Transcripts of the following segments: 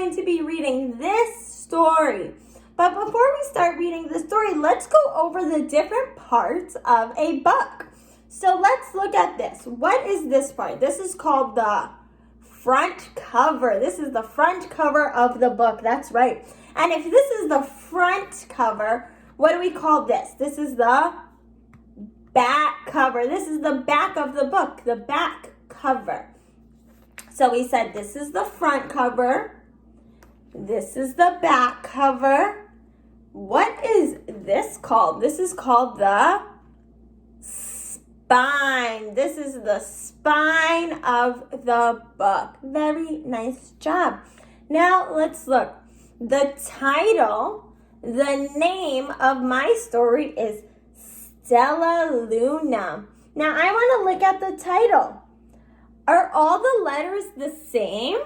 going to be reading this story. But before we start reading the story, let's go over the different parts of a book. So let's look at this. What is this part? This is called the front cover. This is the front cover of the book. That's right. And if this is the front cover, what do we call this? This is the back cover. This is the back of the book, the back cover. So we said this is the front cover. This is the back cover. What is this called? This is called the spine. This is the spine of the book. Very nice job. Now let's look. The title, the name of my story is Stellaluna. Now I want to look at the title. Are all the letters the same?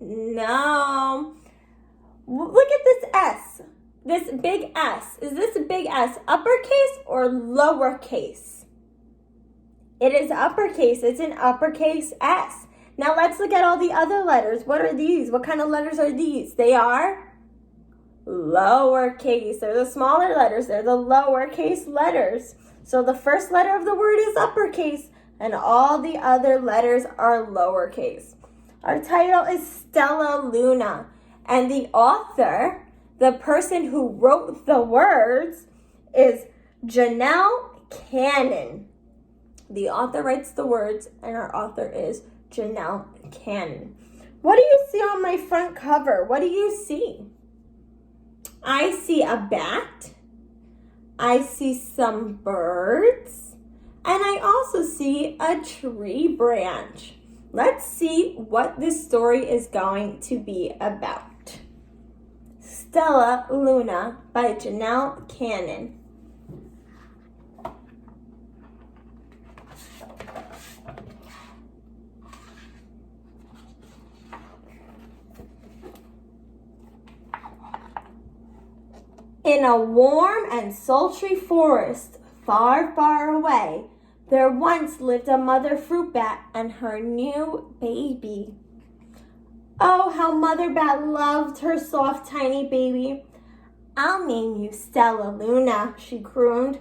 No. Look at this S. This big S. Is this big S uppercase or lowercase? It is uppercase. It's an uppercase S. Now let's look at all the other letters. What are these? What kind of letters are these? They are lowercase. They're the smaller letters. They're the lowercase letters. So the first letter of the word is uppercase and all the other letters are lowercase. Our title is Stellaluna, and the author, the person who wrote the words, is Janell. The author writes the words, and our author is Janell. What do you see on my front cover? What do you see? I see a bat. I see some birds. And I also see a tree branch. Let's see what this story is going to be about. Stellaluna by Janell. In a warm and sultry forest, far, far away, there once lived a mother fruit bat and her new baby. Oh, how Mother Bat loved her soft, tiny baby. I'll name you Stellaluna, she crooned.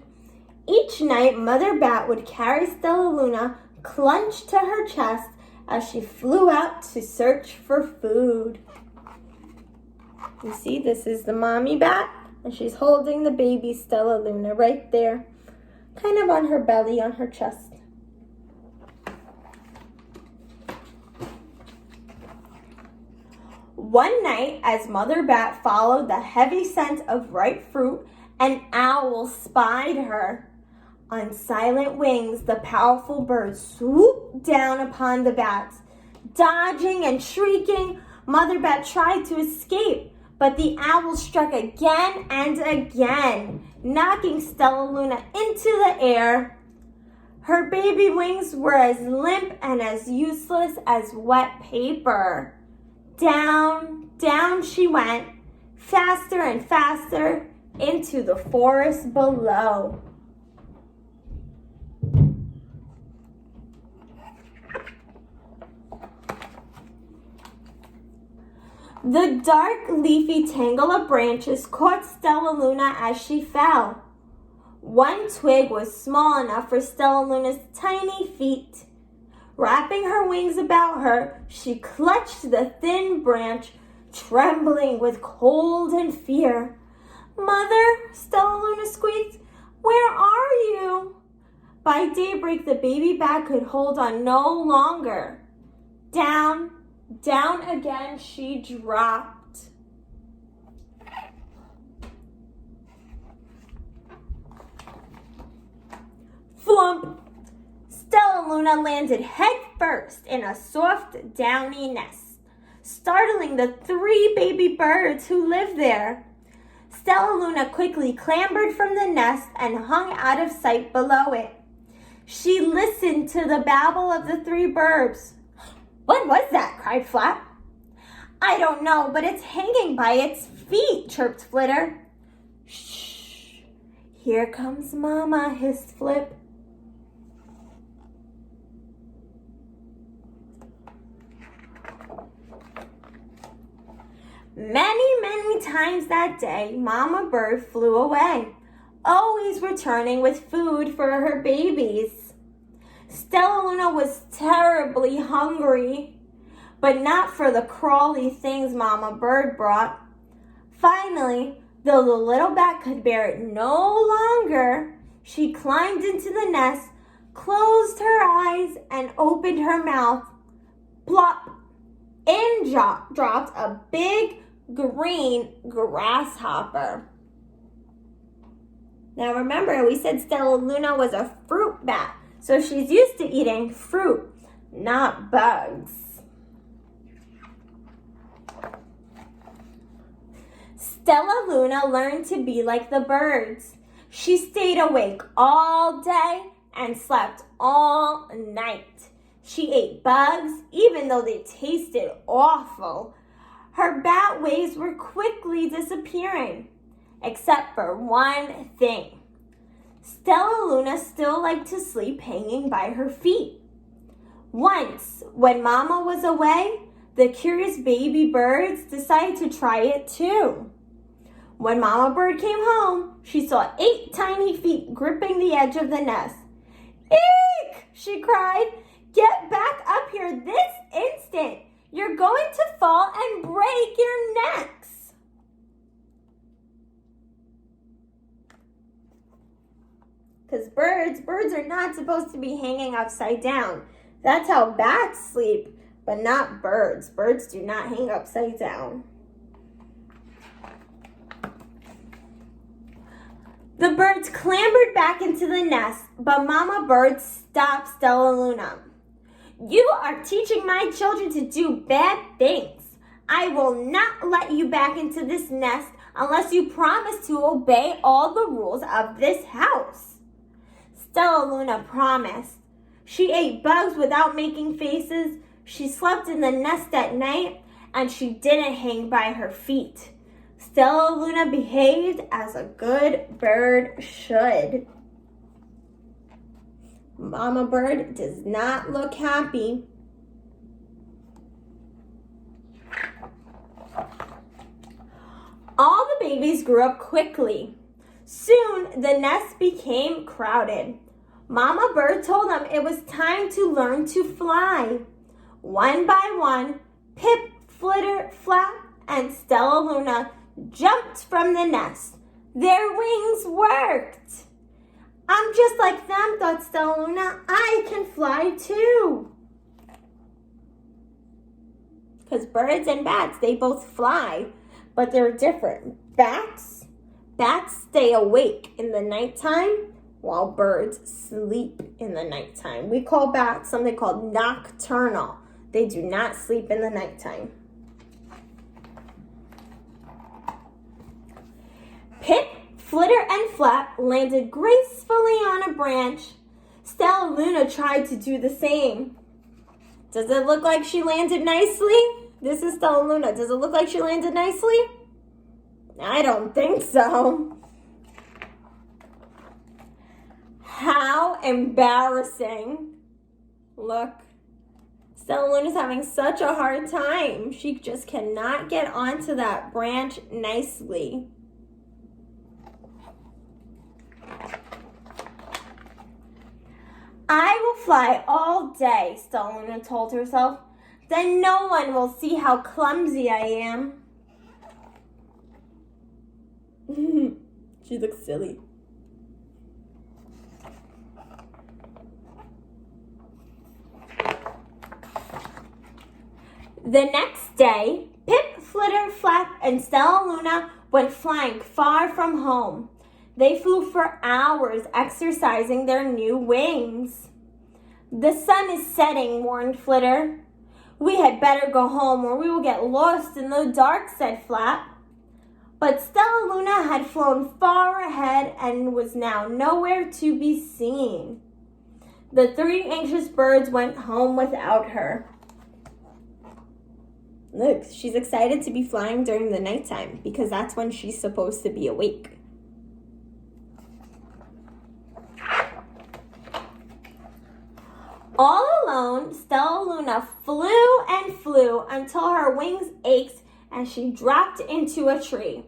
Each night, Mother Bat would carry Stellaluna clenched to her chest as she flew out to search for food. You see, this is the mommy bat. And she's holding the baby Stellaluna right there, kind of on her belly, on her chest. One night, as Mother Bat followed the heavy scent of ripe fruit, an owl spied her. On silent wings, the powerful bird swooped down upon the bats. Dodging and shrieking, Mother Bat tried to escape. But the owl struck again and again, knocking Stellaluna into the air. Her baby wings were as limp and as useless as wet paper. Down, down she went, faster and faster, into the forest below. The dark, leafy tangle of branches caught Stellaluna as she fell. One twig was small enough for Stellaluna's tiny feet. Wrapping her wings about her, she clutched the thin branch, trembling with cold and fear. "Mother," Stellaluna squeaked, "where are you?" By daybreak, the baby bat could hold on no longer. Down, down again she dropped. Flump! Stellaluna landed head first in a soft, downy nest, startling the 3 baby birds who lived there. Stellaluna quickly clambered from the nest and hung out of sight below it. She listened to the babble of the 3 birds. "What was that?" cried Flap. "I don't know, but it's hanging by its feet," chirped Flitter. "Shh! Here comes Mama," hissed Flip. Many times that day, Mama Bird flew away, always returning with food for her babies. Stellaluna was terribly hungry, but not for the crawly things Mama Bird brought. Finally, though the little bat could bear it no longer, she climbed into the nest, closed her eyes, and opened her mouth. Plop! In dropped a big green grasshopper. Now remember, we said Stellaluna was a fruit bat, so she's used to eating fruit, not bugs. Stellaluna learned to be like the birds. She stayed awake all day and slept all night. She ate bugs, even though they tasted awful. Her bat ways were quickly disappearing, except for one thing. Stellaluna still liked to sleep hanging by her feet. Once, when Mama was away, the curious baby birds decided to try it too. When Mama Bird came home, she saw 8 tiny feet gripping the edge of the nest. "Eek!" she cried. "Get back up here this instant. You're going to fall and break your necks." Because birds are not supposed to be hanging upside down. That's how bats sleep, but not birds. Birds do not hang upside down. The birds clambered back into the nest, but Mama Bird stopped Stellaluna. "You are teaching my children to do bad things. I will not let you back into this nest unless you promise to obey all the rules of this house." Stellaluna promised. She ate bugs without making faces, she slept in the nest at night, and she didn't hang by her feet. Stellaluna behaved as a good bird should. Mama Bird does not look happy. All the babies grew up quickly. Soon, the nest became crowded. Mama Bird told them it was time to learn to fly. One by one, Pip, Flitter, Flap, and Stellaluna jumped from the nest. Their wings worked. "I'm just like them," thought Stellaluna. "I can fly too." Because birds and bats, they both fly, but they're different. Bats stay awake in the nighttime, while birds sleep in the nighttime. We call bats something called nocturnal. They do not sleep in the nighttime. Pip, Flitter, and Flap landed gracefully on a branch. Stellaluna tried to do the same. Does it look like she landed nicely? This is Stellaluna. Does it look like she landed nicely? I don't think so. How embarrassing. Look, Stellaluna's having such a hard time. She just cannot get onto that branch nicely. "I will fly all day," Stellaluna told herself. "Then no one will see how clumsy I am." She looks silly. The next day, Pip, Flitter, Flap, and Stellaluna went flying far from home. They flew for hours, exercising their new wings. "The sun is setting," warned Flitter. "We had better go home or we will get lost in the dark," said Flap. But Stellaluna had flown far ahead and was now nowhere to be seen. The 3 anxious birds went home without her. Look, she's excited to be flying during the nighttime because that's when she's supposed to be awake. All alone, Stellaluna flew and flew until her wings ached and she dropped into a tree.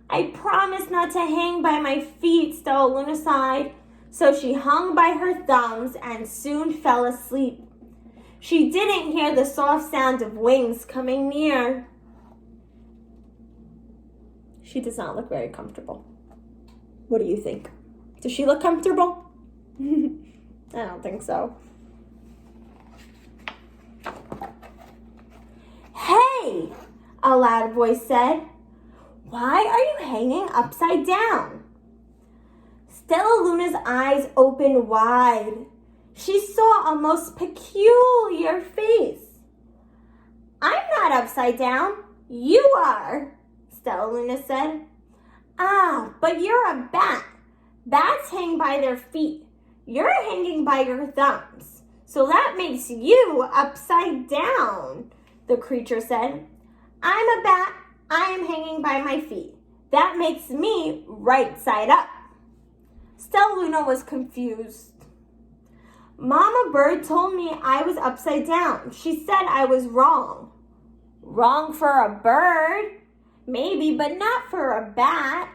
I promised not to hang by my feet, Stellaluna sighed. So she hung by her thumbs and soon fell asleep. She didn't hear the soft sound of wings coming near. She does not look very comfortable. What do you think? Does she look comfortable? I don't think so. Hey, a loud voice said. Why are you hanging upside down? Stellaluna's eyes opened wide. She saw a most peculiar face. I'm not upside down. You are, Stellaluna said. Ah, but you're a bat. Bats hang by their feet. You're hanging by your thumbs. So that makes you upside down, the creature said. I'm a bat. I am hanging by my feet. That makes me right side up. Stellaluna was confused. Mama Bird told me I was upside down. She said I was wrong. Wrong for a bird? Maybe, but not for a bat.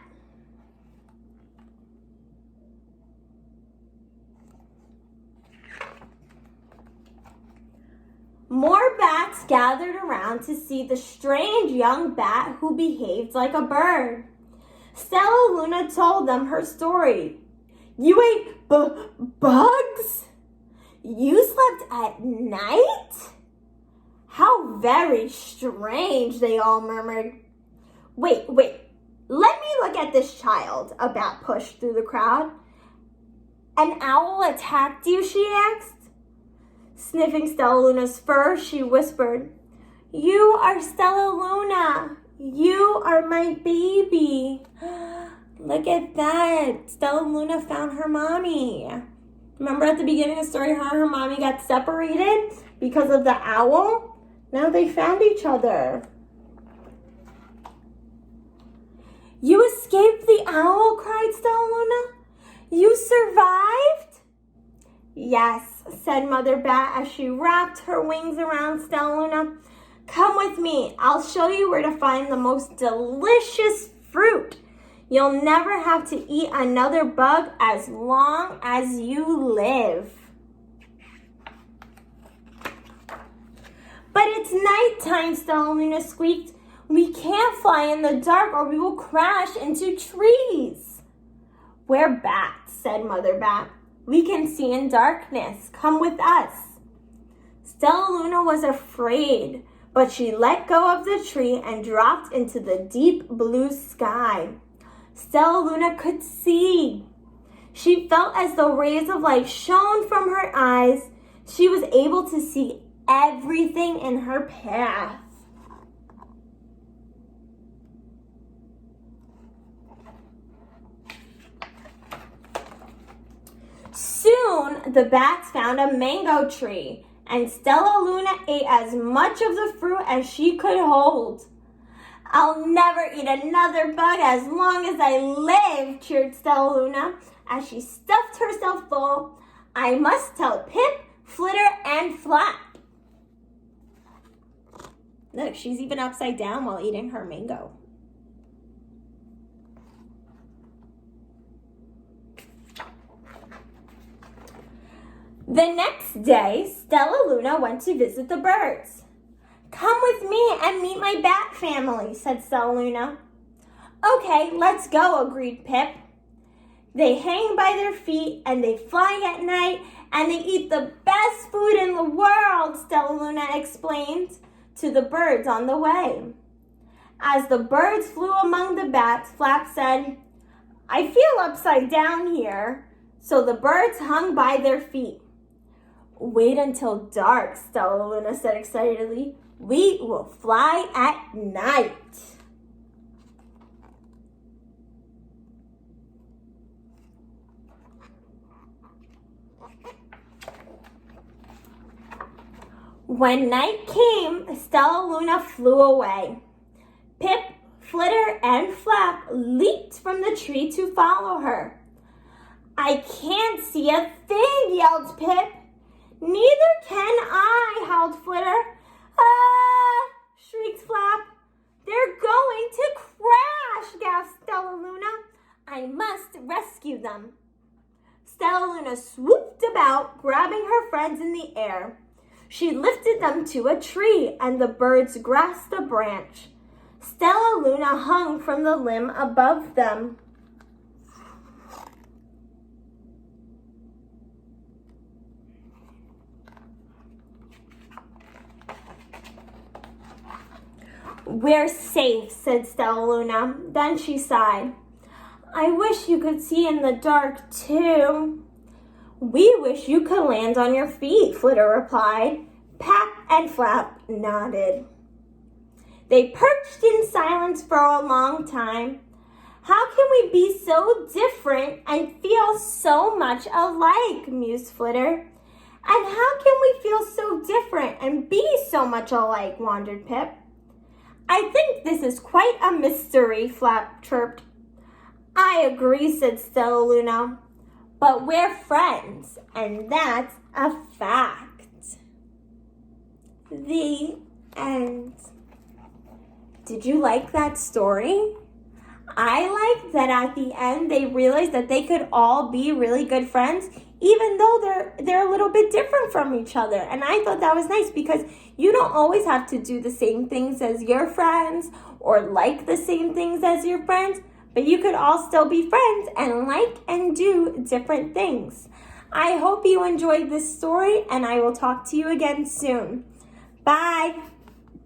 More bats gathered around to see the strange young bat who behaved like a bird. Stellaluna told them her story. You ate bugs? You slept at night? How very strange, they all murmured. Wait, let me look at this child, a bat pushed through the crowd. An owl attacked you, she asked. Sniffing Stellaluna's fur, she whispered, You are Stellaluna. You are my baby. Look at that. Stellaluna found her mommy. Remember at the beginning of the story how her mommy got separated because of the owl? Now they found each other. You escaped the owl, cried Stellaluna. You survived? Yes, said Mother Bat as she wrapped her wings around Stellaluna. Come with me. I'll show you where to find the most delicious fruit. You'll never have to eat another bug as long as you live. But it's nighttime, Stellaluna squeaked. We can't fly in the dark or we will crash into trees. We're bats, said Mother Bat. We can see in darkness. Come with us. Stellaluna was afraid, but she let go of the tree and dropped into the deep blue sky. Stellaluna could see. She felt as though rays of light shone from her eyes. She was able to see everything in her path. Soon, the bats found a mango tree, and Stellaluna ate as much of the fruit as she could hold. I'll never eat another bug as long as I live, cheered Stellaluna as she stuffed herself full. I must tell Pip, Flitter, and Flap. Look, she's even upside down while eating her mango. The next day, Stellaluna went to visit the birds. Come with me and meet my bat family, said Stellaluna. Okay, let's go, agreed Pip. They hang by their feet and they fly at night and they eat the best food in the world, Stellaluna explained to the birds on the way. As the birds flew among the bats, Flap said, I feel upside down here. So the birds hung by their feet. Wait until dark, Stellaluna said excitedly. We will fly at night. When night came, Stellaluna flew away. Pip, Flitter, and Flap leaped from the tree to follow her. I can't see a thing, yelled Pip. Neither can I, howled Flitter. Ah, shrieked Flap. them. Stellaluna swooped about, grabbing her friends in the air. She lifted them to a tree, and the birds grasped a branch. Stellaluna hung from the limb above them. "We're safe," said Stellaluna. Then she sighed. "I wish you could see in the dark, too." "We wish you could land on your feet," Flitter replied. Pat and Flap nodded. They perched in silence for a long time. "How can we be so different and feel so much alike?" mused Flitter. "And how can we feel so different and be so much alike?" wondered Pip. "I think this is quite a mystery," Flap chirped. "I agree," said Stellaluna. "But we're friends, and that's a fact." The end. Did you like that story? I liked that at the end they realized that they could all be really good friends, even though they're a little bit different from each other. And I thought that was nice because you don't always have to do the same things as your friends or like the same things as your friends, but you could all still be friends and like and do different things. I hope you enjoyed this story, and I will talk to you again soon. Bye.